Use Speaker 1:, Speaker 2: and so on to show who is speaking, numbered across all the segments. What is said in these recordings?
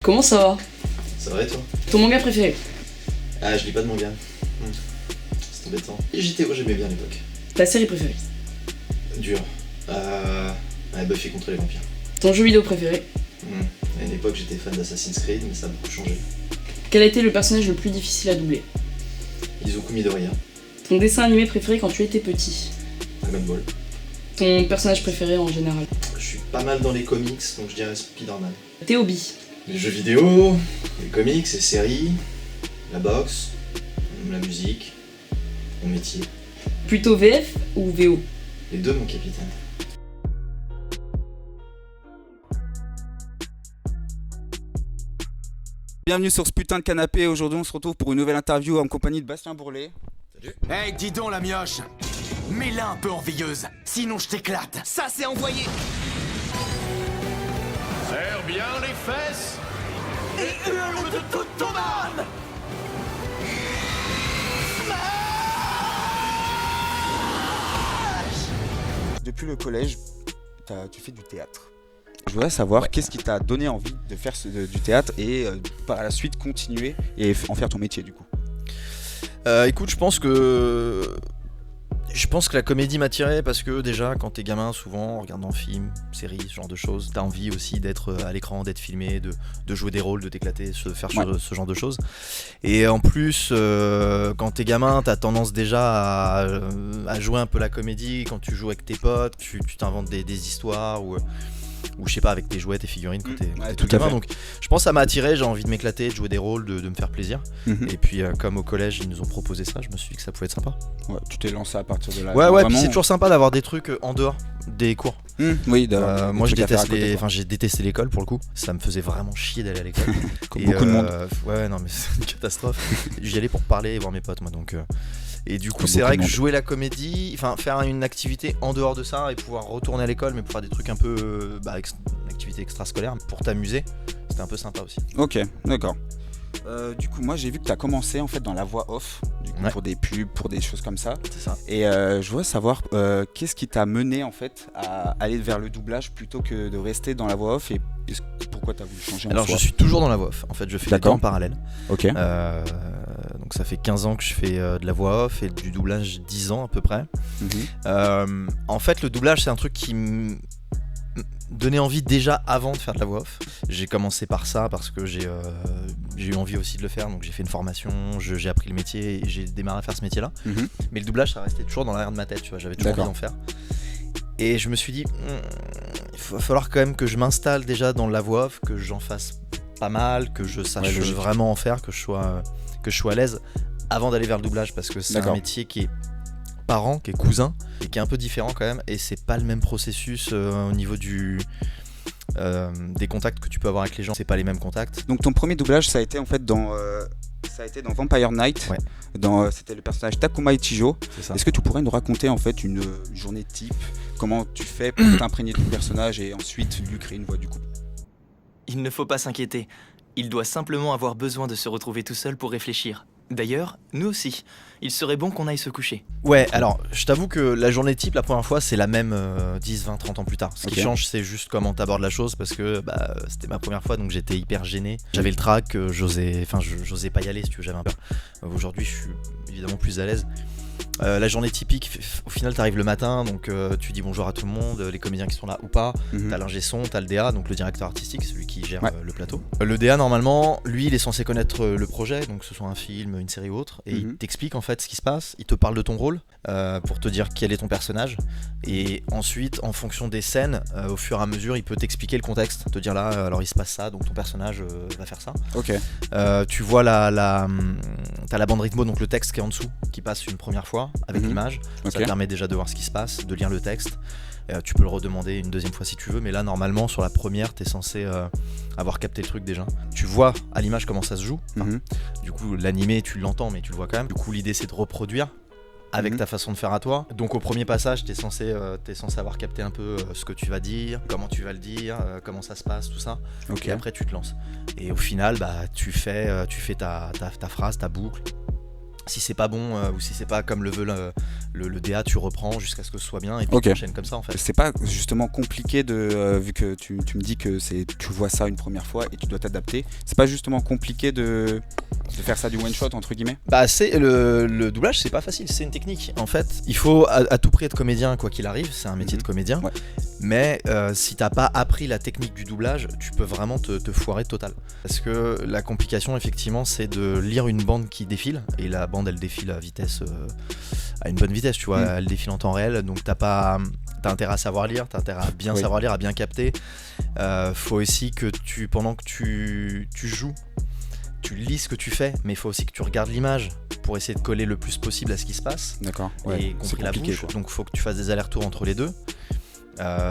Speaker 1: Comment ça va?
Speaker 2: Ça va et toi?
Speaker 1: Ton manga préféré?
Speaker 2: Ah, je lis pas de manga. C'est embêtant. Et JTO, j'aimais bien à l'époque.
Speaker 1: Ta série préférée?
Speaker 2: Dur. Buffy contre les vampires.
Speaker 1: Ton jeu vidéo préféré?
Speaker 2: À une époque, j'étais fan d'Assassin's Creed, mais ça a beaucoup changé.
Speaker 1: Quel a été le personnage le plus difficile à doubler?
Speaker 2: Izuku Midoriya.
Speaker 1: Ton dessin animé préféré quand tu étais petit?
Speaker 2: Dragon Ball.
Speaker 1: Ton personnage préféré en général?
Speaker 2: Je suis pas mal dans les comics, donc je dirais Spider-Man.
Speaker 1: Tes hobbies?
Speaker 2: Les jeux vidéo, les comics, les séries, la boxe, la musique, mon métier.
Speaker 1: Plutôt VF ou VO?
Speaker 2: Les deux, mon capitaine.
Speaker 3: Bienvenue sur ce putain de canapé. Aujourd'hui, on se retrouve pour une nouvelle interview en compagnie de Bastien Bourlet.
Speaker 2: Salut.
Speaker 4: Hey, dis donc la mioche, mets-la un peu en veilleuse, sinon je t'éclate. Ça, c'est envoyé.
Speaker 5: Serre bien les fesses
Speaker 4: Et hurle de toute ton âme.
Speaker 3: Depuis le collège, tu fais du théâtre. Je voudrais savoir qu'est-ce qui t'a donné envie de faire du théâtre et par la suite continuer et en faire ton métier du coup.
Speaker 6: Écoute, je pense que la comédie m'attirait parce que déjà quand t'es gamin, souvent en regardant films, séries, ce genre de choses, t'as envie aussi d'être à l'écran, d'être filmé, de jouer des rôles, de t'éclater, faire ce genre de choses. Et en plus, quand t'es gamin, t'as tendance déjà à jouer un peu la comédie. Quand tu joues avec tes potes, tu t'inventes des histoires ou je sais pas, avec tes jouets, tes figurines quand t'es tout gamin. Donc je pense que ça m'a attiré, j'ai envie de m'éclater, de jouer des rôles, de me faire plaisir. Et puis comme au collège ils nous ont proposé ça, je me suis dit que ça pouvait être sympa.
Speaker 3: Ouais, tu t'es lancé à partir de là.
Speaker 6: Ouais,
Speaker 3: vraiment...
Speaker 6: puis c'est toujours sympa d'avoir des trucs en dehors des cours.
Speaker 3: Oui,
Speaker 6: moi j'ai détesté l'école pour le coup, ça me faisait vraiment chier d'aller à l'école.
Speaker 3: Comme beaucoup de monde.
Speaker 6: Ouais, non mais c'est une catastrophe. J'y allais pour parler et voir mes potes moi donc. Et du coup,
Speaker 3: Comme
Speaker 6: c'est vrai que
Speaker 3: monde.
Speaker 6: jouer la comédie, enfin faire une activité en dehors de ça et pouvoir retourner à l'école, mais pour faire des trucs un peu, une activité extrascolaire pour t'amuser, c'était un peu sympa aussi.
Speaker 3: Ok, d'accord. Du coup, moi j'ai vu que tu as commencé en fait dans la voix off, du coup, pour des pubs, pour des choses comme ça.
Speaker 6: C'est ça.
Speaker 3: Et je voudrais savoir qu'est-ce qui t'a mené en fait à aller vers le doublage plutôt que de rester dans la voix off et pourquoi tu as voulu changer
Speaker 6: Alors je suis toujours dans la voix off, en fait je fais les deux en parallèle.
Speaker 3: Ok.
Speaker 6: Donc ça fait 15 ans que je fais de la voix off et du doublage 10 ans à peu près. En fait le doublage c'est un truc qui me donnait envie déjà avant de faire de la voix off. J'ai commencé par ça parce que j'ai eu envie aussi de le faire, donc j'ai fait une formation, j'ai appris le métier et j'ai démarré à faire ce métier là. Mais le doublage ça restait toujours dans l'arrière de ma tête, tu vois, j'avais toujours envie d'en faire. Et je me suis dit, il va falloir quand même que je m'installe déjà dans la voix off, que j'en fasse pas mal, que je sache vraiment en faire, que je sois à l'aise avant d'aller vers le doublage, parce que c'est un métier qui est parent, qui est cousin et qui est un peu différent quand même, et c'est pas le même processus au niveau des contacts que tu peux avoir avec les gens, c'est pas les mêmes contacts.
Speaker 3: Donc ton premier doublage ça a été en fait dans Vampire Knight. C'était le personnage Takuma Ichijo. Est-ce que tu pourrais nous raconter en fait une journée type, comment tu fais pour t'imprégner de ton personnage et ensuite lui créer une voix du coup?
Speaker 7: Il ne faut pas s'inquiéter, il doit simplement avoir besoin de se retrouver tout seul pour réfléchir. D'ailleurs, nous aussi, il serait bon qu'on aille se coucher.
Speaker 6: Ouais, alors, je t'avoue que la journée type, la première fois, c'est la même 10, 20, 30 ans plus tard. Ce qui change, c'est juste comment t'abordes la chose, parce que c'était ma première fois, donc j'étais hyper gêné. J'avais le trac, j'osais pas y aller, si tu veux, j'avais un peu. Aujourd'hui, je suis évidemment plus à l'aise. La journée typique, au final t'arrives le matin, donc tu dis bonjour à tout le monde, les comédiens qui sont là ou pas, t'as l'ingé son, t'as le DA, donc le directeur artistique, celui qui gère le plateau. Le DA normalement, lui il est censé connaître le projet, donc que ce soit un film, une série ou autre, et il t'explique en fait ce qui se passe, il te parle de ton rôle, pour te dire quel est ton personnage, et ensuite en fonction des scènes, au fur et à mesure il peut t'expliquer le contexte, te dire là alors il se passe ça, donc ton personnage va faire ça. Tu vois t'as la bande rythmo, donc le texte qui est en dessous, qui passe une première fois avec l'image, ça te permet déjà de voir ce qui se passe, de lire le texte. Tu peux le redemander une deuxième fois si tu veux, mais là normalement sur la première t'es censé avoir capté le truc déjà. Tu vois à l'image comment ça se joue, du coup l'animé tu l'entends mais tu le vois quand même. Du coup l'idée c'est de reproduire avec ta façon de faire à toi. Donc au premier passage t'es censé avoir capté un peu ce que tu vas dire, comment tu vas le dire, comment ça se passe, tout ça. Et après tu te lances. Et au final tu fais ta phrase, ta boucle. Si c'est pas bon ou si c'est pas comme le veut le DA, tu reprends jusqu'à ce que ce soit bien et puis tu enchaînes comme ça en fait.
Speaker 3: C'est pas justement compliqué vu que tu me dis que tu vois ça une première fois et tu dois t'adapter, c'est pas justement compliqué de faire ça du one shot entre guillemets?
Speaker 6: Bah c'est le doublage, c'est pas facile, c'est une technique. En fait, il faut à tout prix être comédien quoi qu'il arrive, c'est un métier de comédien. Ouais. Mais si t'as pas appris la technique du doublage, tu peux vraiment te foirer total. Parce que la complication effectivement c'est de lire une bande qui défile, et la bande elle défile à une bonne vitesse, tu vois, elle défile en temps réel, donc t'as intérêt à savoir lire, t'as intérêt à bien savoir lire, à bien capter. Faut aussi que pendant que tu joues, tu lis ce que tu fais, mais il faut aussi que tu regardes l'image pour essayer de coller le plus possible à ce qui se passe.
Speaker 3: D'accord.
Speaker 6: Et compris la bouche, donc faut que tu fasses des allers-retours entre les deux.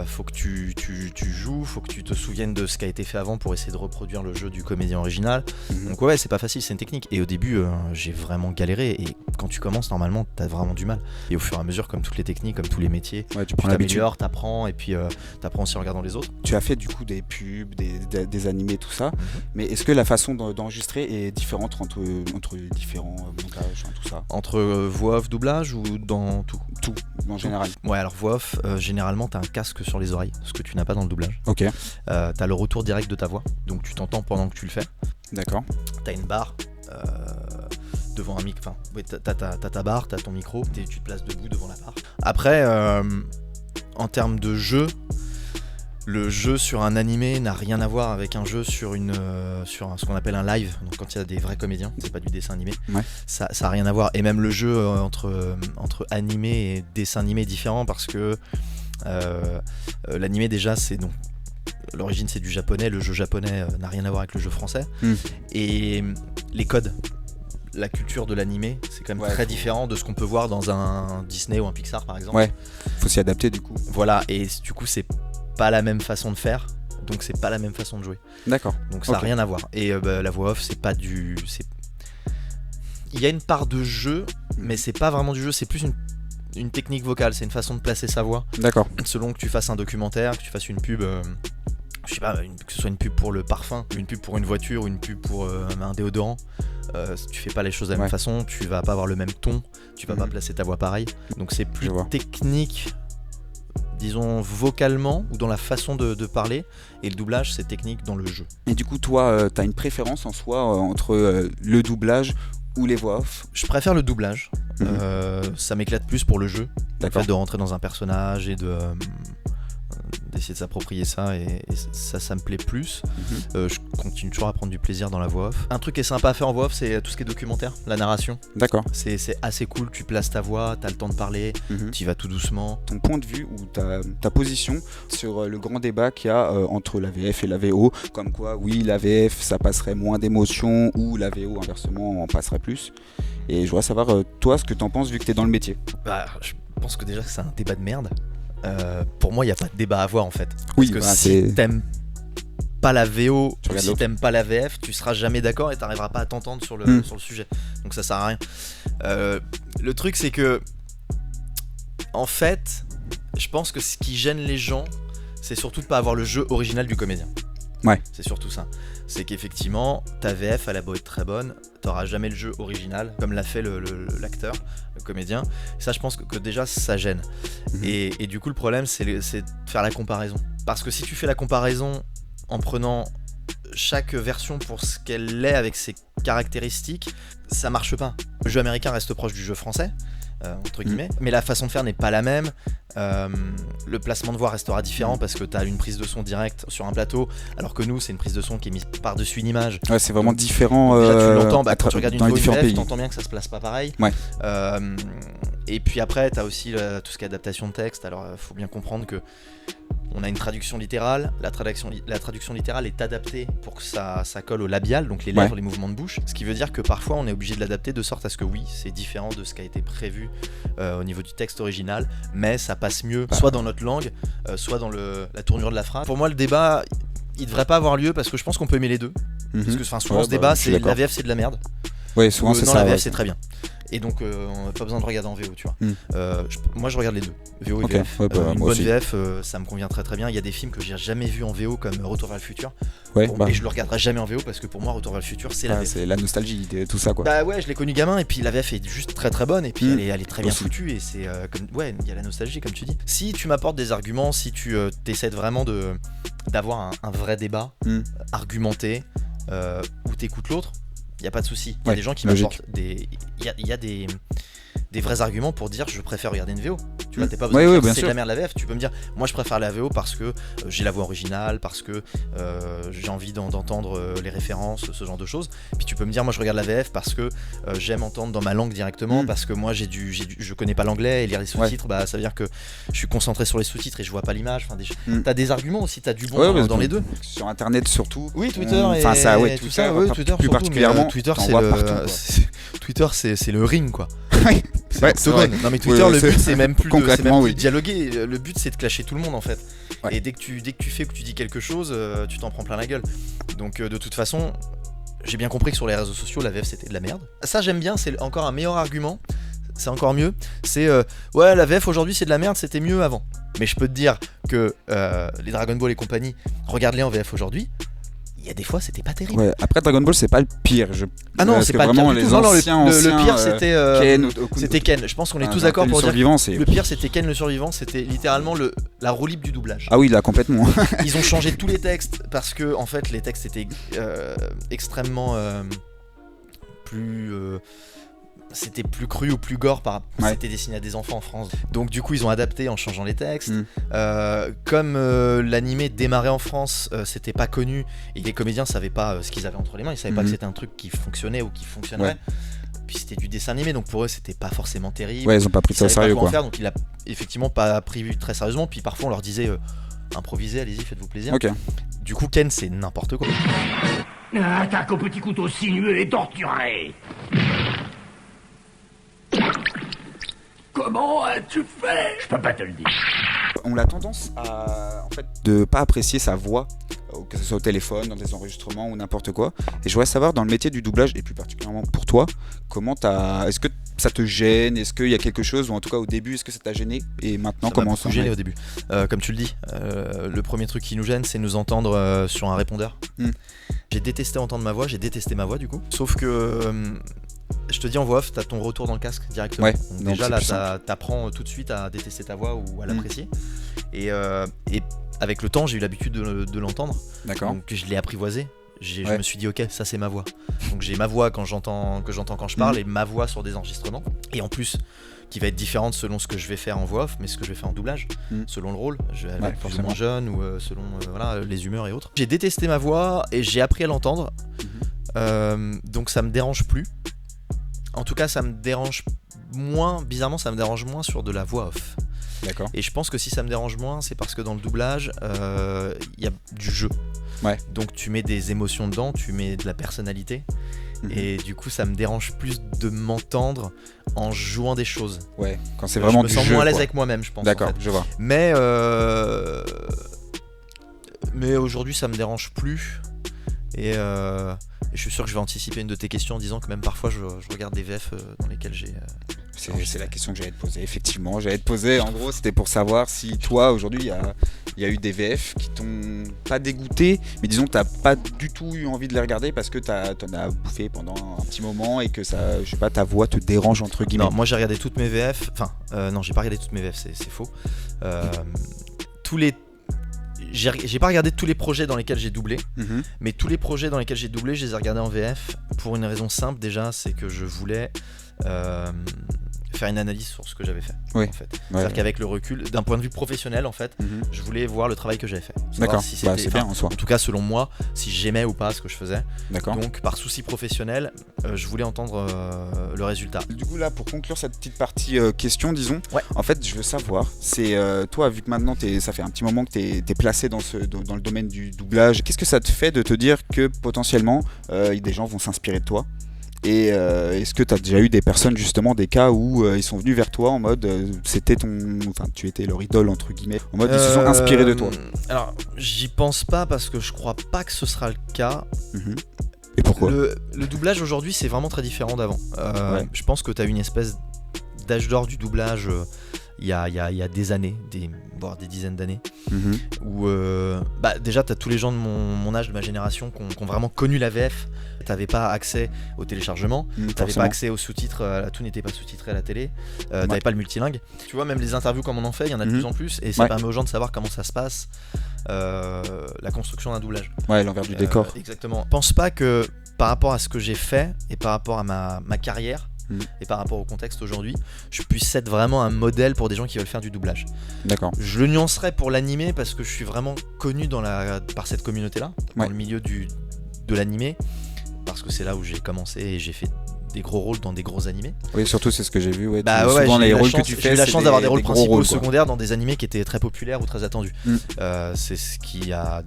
Speaker 6: Faut que tu joues, faut que tu te souviennes de ce qui a été fait avant pour essayer de reproduire le jeu du comédien original. Donc ouais, c'est pas facile, c'est une technique. Et au début, j'ai vraiment galéré. Et quand tu commences, normalement, t'as vraiment du mal. Et au fur et à mesure, comme toutes les techniques, comme tous les métiers, tu t'améliores, t'apprends, et puis t'apprends aussi en regardant les autres.
Speaker 3: Tu as fait du coup des pubs, des animés, tout ça. Mais est-ce que la façon d'enregistrer est différente entre différents montages, tout ça?
Speaker 6: Entre voix off, doublage ou dans tout?
Speaker 3: Tout, en général.
Speaker 6: Ouais, alors voix off, généralement, t'as un casque sur les oreilles, ce que tu n'as pas dans le doublage.
Speaker 3: Ok.
Speaker 6: T'as le retour direct de ta voix, donc tu t'entends pendant que tu le fais.
Speaker 3: D'accord.
Speaker 6: T'as une barre devant un mic, enfin, t'as ta barre, t'as ton micro, tu te places debout devant la barre. Après, en termes de jeu, le jeu sur un animé n'a rien à voir avec un jeu sur ce qu'on appelle un live, donc quand il y a des vrais comédiens, c'est pas du dessin animé. Ouais. Ça a rien à voir. Et même le jeu entre animé et dessin animé est différent parce que l'animé déjà c'est donc l'origine c'est du japonais, le jeu japonais n'a rien à voir avec le jeu français. Et les codes, la culture de l'animé c'est quand même très différent de ce qu'on peut voir dans un Disney ou un Pixar par exemple. Ouais,
Speaker 3: faut s'y adapter du coup.
Speaker 6: Voilà, et du coup c'est pas la même façon de faire, donc c'est pas la même façon de jouer.
Speaker 3: D'accord.
Speaker 6: Donc ça a rien à voir. Et la voix off c'est pas du... Il y a une part de jeu, mais c'est pas vraiment du jeu, c'est plus une technique vocale, c'est une façon de placer sa voix.
Speaker 3: D'accord.
Speaker 6: Selon que tu fasses un documentaire, que tu fasses une pub, je sais pas, que ce soit une pub pour le parfum, une pub pour une voiture, ou une pub pour un déodorant, tu fais pas les choses de la même façon, tu vas pas avoir le même ton, tu vas pas placer ta voix pareil. Donc c'est plus technique, disons vocalement ou dans la façon de parler, et le doublage c'est technique dans le jeu.
Speaker 3: Et du coup toi t'as une préférence en soi entre le doublage ou les voix off?
Speaker 6: Je préfère le doublage, ça m'éclate plus pour le jeu, le fait de rentrer dans un personnage et d'essayer de s'approprier ça, et ça me plaît plus. Je continue toujours à prendre du plaisir dans la voix off. Un truc qui est sympa à faire en voix off, c'est tout ce qui est documentaire, la narration.
Speaker 3: D'accord.
Speaker 6: C'est assez cool, tu places ta voix, t'as le temps de parler, tu y vas tout doucement.
Speaker 3: Ton point de vue ou ta position sur le grand débat qu'il y a entre la VF et la VO, comme quoi oui la VF ça passerait moins d'émotions, ou la VO inversement en passerait plus. Et je voudrais savoir toi ce que t'en penses vu que t'es dans le métier.
Speaker 6: Bah je pense que déjà c'est un débat de merde. Pour moi il n'y a pas de débat à avoir en fait.
Speaker 3: Oui,
Speaker 6: parce que si t'aimes pas la VO, ou si t'aimes pas la VF, tu seras jamais d'accord et t'arriveras pas à t'entendre sur le sujet. Donc ça sert à rien. Le truc c'est que en fait je pense que ce qui gêne les gens c'est surtout de pas avoir le jeu original du comédien.
Speaker 3: Ouais.
Speaker 6: C'est surtout ça. C'est qu'effectivement, ta VF, elle a beau être très bonne, t'auras jamais le jeu original, comme l'a fait l'acteur, le comédien. Ça, je pense que déjà, ça gêne. Et du coup, le problème, c'est de faire la comparaison. Parce que si tu fais la comparaison en prenant chaque version pour ce qu'elle est avec ses caractéristiques, ça marche pas. Le jeu américain reste proche du jeu français, entre guillemets, mais la façon de faire n'est pas la même. Le placement de voix restera différent parce que t'as une prise de son directe sur un plateau, alors que nous c'est une prise de son qui est mise par-dessus une image.
Speaker 3: Ouais, c'est vraiment différent.
Speaker 6: Déjà tu l'entends, quand tu regardes une VO
Speaker 3: tu
Speaker 6: entends bien que ça se place pas pareil.
Speaker 3: Ouais.
Speaker 6: Et puis après t'as aussi tout ce qui est adaptation de texte. Alors faut bien comprendre que on a une traduction littérale, la traduction littérale est adaptée pour que ça colle au labial, donc les lèvres, les mouvements de bouche, ce qui veut dire que parfois on est obligé de l'adapter de sorte à ce que oui, c'est différent de ce qui a été prévu au niveau du texte original, mais ça passe mieux soit dans notre langue, soit dans la tournure de la phrase. Pour moi le débat, il devrait pas avoir lieu parce que je pense qu'on peut aimer les deux, parce que souvent ce débat c'est la VF c'est de la merde.
Speaker 3: Ouais, souvent c'est ça.
Speaker 6: La VF c'est très bien. Et donc pas besoin de regarder en VO, tu vois. Moi je regarde les deux, VO et VF.
Speaker 3: Ouais,
Speaker 6: Une
Speaker 3: moi
Speaker 6: bonne
Speaker 3: aussi.
Speaker 6: VF, ça me convient très très bien. Il y a des films que j'ai jamais vus en VO comme Retour vers le futur.
Speaker 3: Ouais,
Speaker 6: Et je le regarderai jamais en VO parce que pour moi Retour vers le futur c'est la VF.
Speaker 3: C'est la nostalgie, tout ça quoi.
Speaker 6: Bah ouais, je l'ai connu gamin et puis la VF est juste très très bonne et puis elle est très bien
Speaker 3: Aussi.
Speaker 6: foutue et c'est il y a la nostalgie comme tu dis. Si tu m'apportes des arguments, si tu t'essaies vraiment d'avoir un vrai débat argumenté où t'écoutes l'autre, il y a pas de souci. Il y a des gens qui m'apportent il y a des vrais arguments pour dire je préfère regarder une VO. Tu vois, t'es pas besoin de dire c'est de la merde la VF. Tu peux me dire moi je préfère la VO parce que j'ai la voix originale, parce que j'ai envie d'entendre les références, ce genre de choses. Puis tu peux me dire moi je regarde la VF parce que j'aime entendre dans ma langue directement, parce que moi je connais pas l'anglais et lire les sous-titres, bah ça veut dire que je suis concentré sur les sous-titres et je vois pas l'image. Enfin, t'as des arguments aussi, t'as du bon dans les deux.
Speaker 3: Sur internet surtout.
Speaker 6: Oui, Twitter et tout ça,
Speaker 3: Twitter
Speaker 6: plus
Speaker 3: particulièrement.
Speaker 6: Twitter
Speaker 3: Twitter
Speaker 6: c'est le ring quoi.
Speaker 3: Ouais, c'est vrai.
Speaker 6: Non mais Twitter, le but c'est même plus
Speaker 3: concrètement,
Speaker 6: de dialoguer. Le but c'est de clasher tout le monde en fait.
Speaker 3: Ouais.
Speaker 6: Et dès que tu fais que tu dis quelque chose, tu t'en prends plein la gueule. Donc de toute façon, j'ai bien compris que sur les réseaux sociaux, la VF c'était de la merde. Ça j'aime bien, c'est encore un meilleur argument. C'est encore mieux. C'est ouais, la VF aujourd'hui c'est de la merde, c'était mieux avant. Mais je peux te dire que les Dragon Ball et compagnie, regarde-les en VF aujourd'hui. Il y a des fois c'était pas terrible.
Speaker 3: Ouais, après Dragon Ball c'est pas le pire.
Speaker 6: Ah non, c'est pas
Speaker 3: vraiment
Speaker 6: le pire.
Speaker 3: Les anciens,
Speaker 6: le pire c'était
Speaker 3: Ken,
Speaker 6: c'était Ken. Je pense qu'on est tous d'accord pour dire
Speaker 3: que
Speaker 6: le pire c'était Ken le survivant, c'était littéralement la roue libre du doublage.
Speaker 3: Ah oui, là complètement.
Speaker 6: Ils ont changé tous les textes parce que en fait les textes étaient extrêmement plus c'était plus cru ou plus gore c'était destiné à des enfants en France. Donc du coup ils ont adapté en changeant les textes. Comme l'animé démarrait en France, c'était pas connu et les comédiens savaient pas ce qu'ils avaient entre les mains, ils savaient pas que c'était un truc qui fonctionnait ou qui fonctionnerait. Puis c'était du dessin animé, donc pour eux c'était pas forcément terrible.
Speaker 3: Ouais, ils ont pas pris ça au sérieux quoi.
Speaker 6: Faire, donc il a effectivement pas pris très sérieusement. Puis parfois on leur disait improvisez, allez-y, faites-vous plaisir.
Speaker 3: Ok.
Speaker 6: Du coup Ken c'est n'importe quoi.
Speaker 5: Attaque au petit couteau sinueux et torturé. Comment as-tu fait? Je peux pas te le dire.
Speaker 3: On a tendance à de pas apprécier sa voix, que ce soit au téléphone, dans des enregistrements ou n'importe quoi. Et je voudrais savoir dans le métier du doublage et plus particulièrement pour toi, est-ce que ça te gêne? Est-ce qu'il y a quelque chose, ou en tout cas au début, est-ce que ça t'a gêné? Et maintenant, comment ça
Speaker 6: gêné au début? Comme tu le dis, le premier truc qui nous gêne, c'est nous entendre sur un répondeur. J'ai détesté entendre ma voix, j'ai détesté ma voix du coup. Sauf que je te dis en voix off, t'as ton retour dans le casque directement. Ouais, donc déjà là, t'apprends tout de suite à détester ta voix ou à l'apprécier. Et avec le temps, j'ai eu l'habitude de l'entendre.
Speaker 3: D'accord.
Speaker 6: Donc je l'ai apprivoisé. Je me suis dit ok, ça c'est ma voix. Donc j'ai ma voix que j'entends quand je parle et ma voix sur des enregistrements. Et en plus, qui va être différente selon ce que je vais faire en voix off, mais ce que je vais faire en doublage, selon le rôle. Je vais être plus ou moins jeune ou selon les humeurs et autres. J'ai détesté ma voix et j'ai appris à l'entendre. Donc ça me dérange plus. En tout cas, ça me dérange moins, bizarrement, ça me dérange moins sur de la voix off.
Speaker 3: D'accord.
Speaker 6: Et je pense que si ça me dérange moins, c'est parce que dans le doublage, il y a du jeu.
Speaker 3: Ouais.
Speaker 6: Donc tu mets des émotions dedans, tu mets de la personnalité. Et du coup, ça me dérange plus de m'entendre en jouant des choses.
Speaker 3: Ouais, quand c'est vraiment du jeu. Je me
Speaker 6: sens moins à l'aise avec moi-même, je pense.
Speaker 3: D'accord,
Speaker 6: en fait.
Speaker 3: je vois.
Speaker 6: Mais aujourd'hui, ça me dérange plus. Et je suis sûr que je vais anticiper une de tes questions en disant que même parfois je regarde des VF dans lesquels j'ai...
Speaker 3: C'est la question que j'allais te poser, effectivement. J'allais te poser, en gros, c'était pour savoir si toi, aujourd'hui, il y a eu des VF qui t'ont pas dégoûté, mais disons que t'as pas du tout eu envie de les regarder parce que t'en as bouffé pendant un petit moment et que ça, je sais pas, ta voix te dérange entre guillemets.
Speaker 6: Non, moi j'ai regardé toutes mes VF, non, j'ai pas regardé toutes mes VF, c'est faux. J'ai pas regardé tous les projets dans lesquels j'ai doublé, mais tous les projets dans lesquels j'ai doublé, je les ai regardés en VF pour une raison simple déjà, c'est que je voulais faire une analyse sur ce que j'avais fait.
Speaker 3: Oui.
Speaker 6: En fait. C'est-à-dire qu'avec le recul, d'un point de vue professionnel en fait, je voulais voir le travail que j'avais fait.
Speaker 3: D'accord.
Speaker 6: Si
Speaker 3: c'est bien en soi.
Speaker 6: En tout cas selon moi, si j'aimais ou pas ce que je faisais.
Speaker 3: D'accord.
Speaker 6: Donc par souci professionnel, je voulais entendre le résultat.
Speaker 3: Du coup là, pour conclure cette petite partie question, disons, en fait je veux savoir, c'est toi vu que maintenant ça fait un petit moment que t'es placé dans le domaine du doublage, qu'est-ce que ça te fait de te dire que potentiellement des gens vont s'inspirer de toi? Et est-ce que tu as déjà eu des personnes, justement, des cas où ils sont venus vers toi en mode tu étais leur idole entre guillemets, en mode ils se sont inspirés de toi?
Speaker 6: Alors j'y pense pas parce que je crois pas que ce sera le cas.
Speaker 3: Et quoi.
Speaker 6: Le doublage aujourd'hui, c'est vraiment très différent d'avant. Je pense que tu as une espèce d'âge d'or du doublage il y a des années, voire des dizaines d'années, où déjà tu as tous les gens de mon âge, de ma génération qui ont vraiment connu la VF. T'avais pas accès au téléchargement, t'avais pas accès aux sous-titres, tout n'était pas sous-titré à la télé, t'avais pas le multilingue. Tu vois, même les interviews comme on en fait, il y en a de plus en plus, et ça permet aux gens de savoir comment ça se passe, la construction d'un doublage.
Speaker 3: Ouais, l'envers du décor.
Speaker 6: Exactement. Je pense pas que par rapport à ce que j'ai fait et par rapport à ma carrière, et par rapport au contexte aujourd'hui, je puisse être vraiment un modèle pour des gens qui veulent faire du doublage.
Speaker 3: D'accord.
Speaker 6: Je le nuancerai pour l'animé parce que je suis vraiment connu par cette communauté-là, dans le milieu de l'animé, parce que c'est là où j'ai commencé et j'ai fait des gros rôles dans des gros animés.
Speaker 3: Oui, surtout c'est ce que j'ai vu.
Speaker 6: Souvent les rôles que tu fais, j'ai eu la chance d'avoir des rôles principaux
Speaker 3: rôles,
Speaker 6: secondaires dans des animés qui étaient très populaires ou très attendus. C'est ce qui a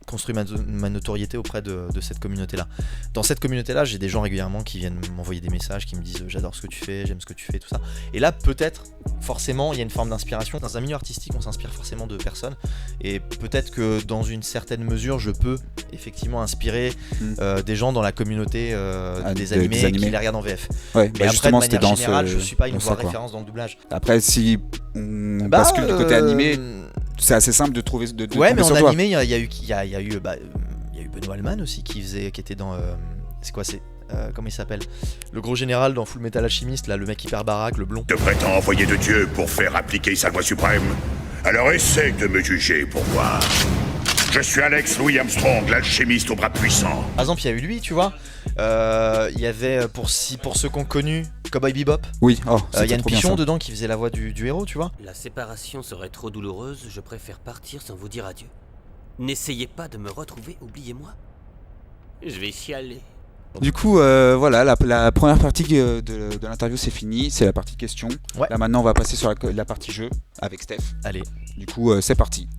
Speaker 6: construit ma notoriété auprès de cette communauté-là. Dans cette communauté-là, j'ai des gens régulièrement qui viennent m'envoyer des messages, qui me disent j'adore ce que tu fais, j'aime ce que tu fais, tout ça. Et là, peut-être, forcément, il y a une forme d'inspiration. Dans un milieu artistique, on s'inspire forcément de personnes. Et peut-être que dans une certaine mesure, je peux effectivement inspirer des gens dans la communauté des animés qui les regardent en VF.
Speaker 3: Ouais,
Speaker 6: mais après, de manière générale, je suis pas une voix référence dans le doublage.
Speaker 3: Après, si on bascule du côté animé, c'est assez simple de trouver de
Speaker 6: mais en
Speaker 3: sur
Speaker 6: animé, il y a eu Benoît Alman aussi qui était dans comment il s'appelle, le gros général dans Full Metal Alchemist, là, le mec hyper baraque, le blond.
Speaker 8: Te prétends envoyé de Dieu pour faire appliquer sa loi suprême. Alors essaie de me juger pour voir. Je suis Alex Louis Armstrong, l'alchimiste au bras puissant.
Speaker 6: Par exemple, il y a eu lui, tu vois. Il y avait pour ceux qui ont connu Cowboy Bebop.
Speaker 3: Oui,
Speaker 6: il y a une Pichon dedans qui faisait la voix du héros, tu vois.
Speaker 9: La séparation serait trop douloureuse, je préfère partir sans vous dire adieu. N'essayez pas de me retrouver, oubliez-moi. Je vais chialer.
Speaker 3: Du coup, voilà, la première partie de l'interview c'est fini, c'est la partie question. Là maintenant on va passer sur la partie jeu avec Steph.
Speaker 6: Allez.
Speaker 3: Du coup, c'est parti.